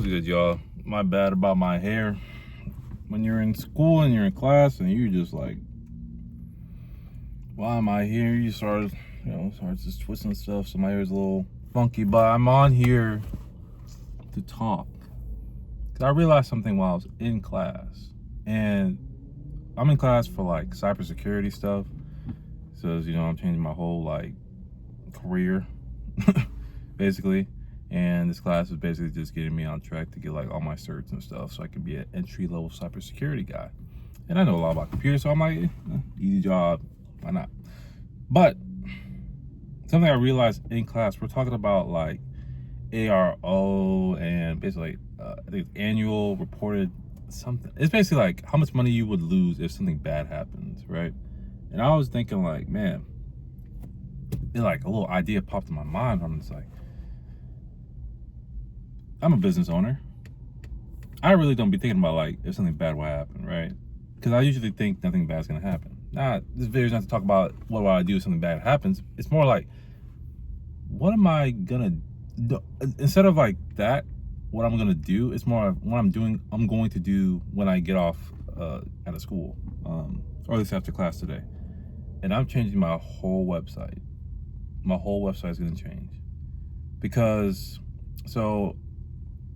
What's good, y'all? My bad about my hair. When you're in school and you're in class and you're just like, why am I here? You start just twisting stuff, so my hair is a little funky. But I'm on here to talk. Cause I realized something while I was in class. And I'm in class for like cybersecurity stuff. So, I'm changing my whole like career, basically. And this class is basically just getting me on track to get like all my certs and stuff so I can be an entry-level cybersecurity guy. And I know a lot about computers, so I'm like, easy job, why not? But something I realized in class, we're talking about like ARO and basically I think annual reported something. It's basically like how much money you would lose if something bad happens, right? And I was thinking like, man, like a little idea popped in my mind. I'm just like, I'm a business owner. I really don't be thinking about like if something bad will happen, right? Because I usually think nothing bad's gonna happen. This video is not to talk about what will I do if something bad happens. It's more like, what am I gonna do? Instead of like that, what I'm gonna do, it's more of what I'm going to do when I get off out of school, or at least after class today. And I'm changing my whole website. My whole website is gonna change. Because, so,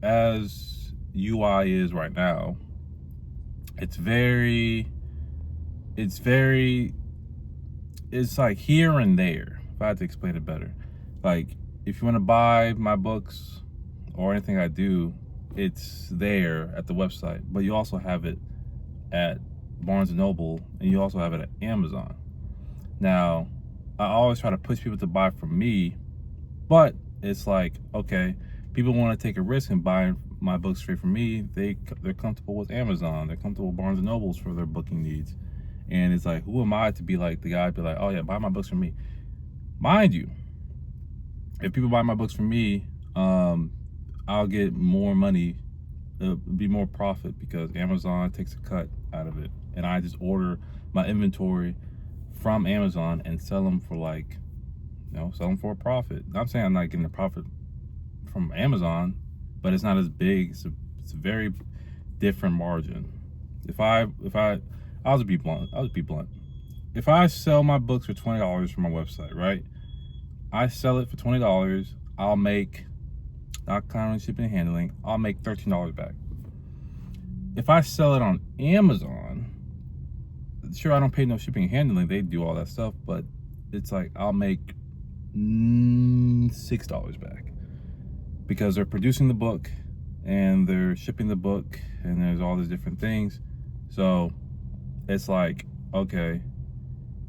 as UI is right now, it's like here and there, if I had to explain it better. Like, if you want to buy my books or anything I do, it's there at the website, but you also have it at Barnes & Noble, and you also have it at Amazon. Now, I always try to push people to buy from me, but it's like, okay, people want to take a risk and buy my books straight from me. They're comfortable with Amazon. They're comfortable with Barnes & Nobles for their booking needs. And it's like, who am I to be like the guy, be like, oh yeah, buy my books from me. Mind you, if people buy my books from me, I'll get more money, be more profit, because Amazon takes a cut out of it. And I just order my inventory from Amazon and sell them for like, sell them for a profit. I'm saying I'm not getting a profit from Amazon, but it's not as big. It's a very different margin. I'll just be blunt. If I sell my books for $20 from my website, right? I sell it for $20. I'll make, not counting shipping and handling, I'll make $13 back. If I sell it on Amazon, sure, I don't pay no shipping and handling. They do all that stuff, but it's like I'll make $6 back, because they're producing the book and they're shipping the book and there's all these different things. So it's like, okay,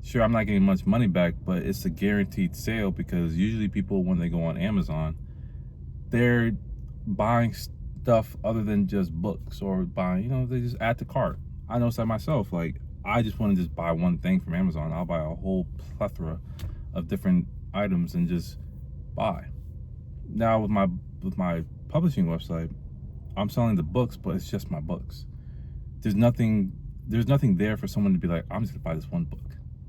sure, I'm not getting much money back, but it's a guaranteed sale, because usually people, when they go on Amazon, they're buying stuff other than just books, or buying, they just add to cart. I noticed that myself. Like, I just want to just buy one thing from Amazon. I'll buy a whole plethora of different items and just buy. Now with my publishing website, I'm selling the books, but it's just my books. There's nothing there for someone to be like, I'm just gonna buy this one book.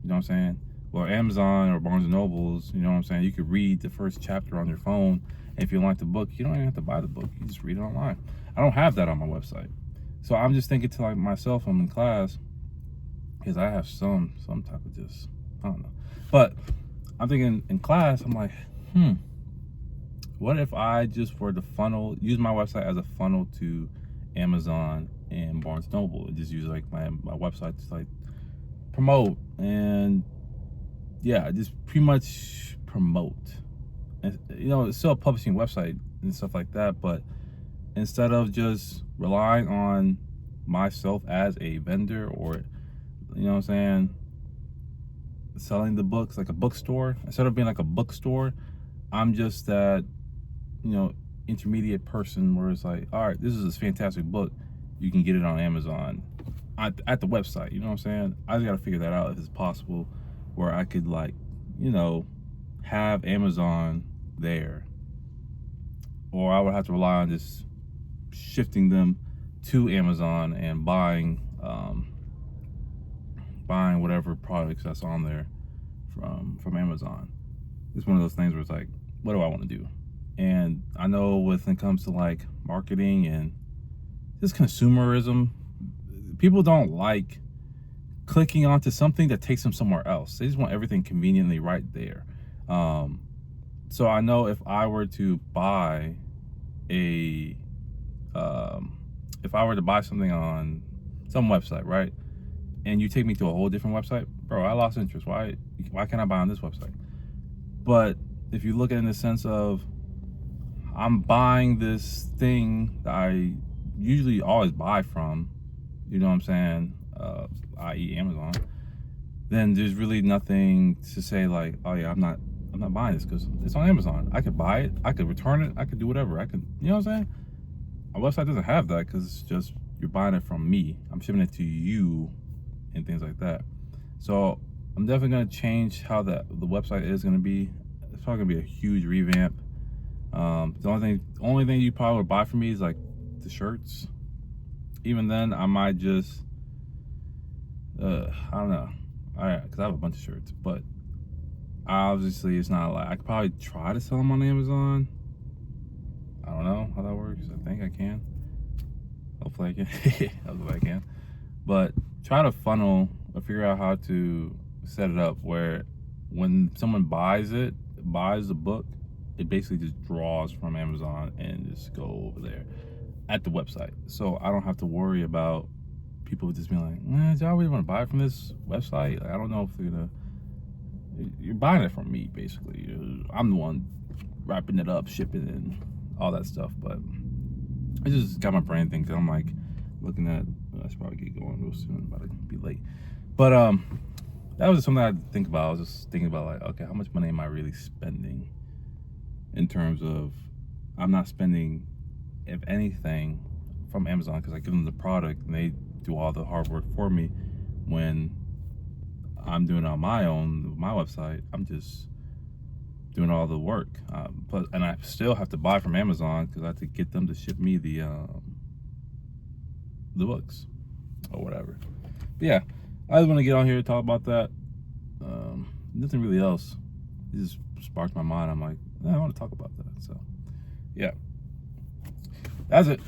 You know what I'm saying? Well, Amazon or Barnes & Nobles, you know what I'm saying? You could read the first chapter on your phone. And if you like the book, you don't even have to buy the book. You just read it online. I don't have that on my website. So I'm just thinking to like myself, I'm in class, because I have some type of just, I don't know. But I'm thinking in class, I'm like, what if I just were to use my website as a funnel to Amazon and Barnes & Noble, and just use like my website to like promote, and yeah, just pretty much promote. And it's still a publishing website and stuff like that, but instead of just relying on myself as a vendor, or selling the books like a bookstore, instead of being like a bookstore, I'm just that intermediate person where it's like, all right, this is this fantastic book, you can get it on Amazon at the website. You know what I'm saying? I just gotta figure that out, if it's possible, where I could like have Amazon there, or I would have to rely on just shifting them to Amazon and buying whatever products that's on there from Amazon. It's one of those things where it's like, what do I want to do? And I know when it comes to like marketing and just consumerism, people don't like clicking onto something that takes them somewhere else. They just want everything conveniently right there. So I know if I were to buy a if I were to buy something on some website, right, and you take me to a whole different website, bro, I lost interest. Why can't I buy on this website? But if you look at it in the sense of I'm buying this thing that I usually always buy from, you know what I'm saying, i.e. Amazon, then there's really nothing to say like, oh yeah, I'm not buying this because it's on Amazon. I could buy it, I could return it, I could do whatever. I could, you know what I'm saying? A website doesn't have that because it's just you're buying it from me. I'm shipping it to you and things like that. So I'm definitely gonna change how the website is gonna be. It's probably gonna be a huge revamp. The only thing you probably would buy from me is like the shirts. Even then, I might just, I don't know, because I have a bunch of shirts, but obviously it's not like I could probably try to sell them on Amazon. I don't know how that works. I think I can. Hopefully I can. Hopefully I can. But try to funnel or figure out how to set it up where when someone buys the book, it basically just draws from Amazon and just go over there at the website. So I don't have to worry about people just being like, do I really want to buy it from this website? Like, I don't know if they're gonna. You're buying it from me, basically. I'm the one wrapping it up, shipping it, and all that stuff. But I just got my brain thinking. I'm like looking at. I should probably get going real soon. I'm about to be late. But that was something I had to think about. I was just thinking about like, okay, how much money am I really spending? In terms of, I'm not spending, if anything, from Amazon because I give them the product and they do all the hard work for me. When I'm doing it on my own, my website, I'm just doing all the work. And I still have to buy from Amazon because I have to get them to ship me the books or whatever. But yeah, I just want to get on here and talk about that. Nothing really else. It just sparked my mind. I'm like, I want to talk about that. So yeah, that's it.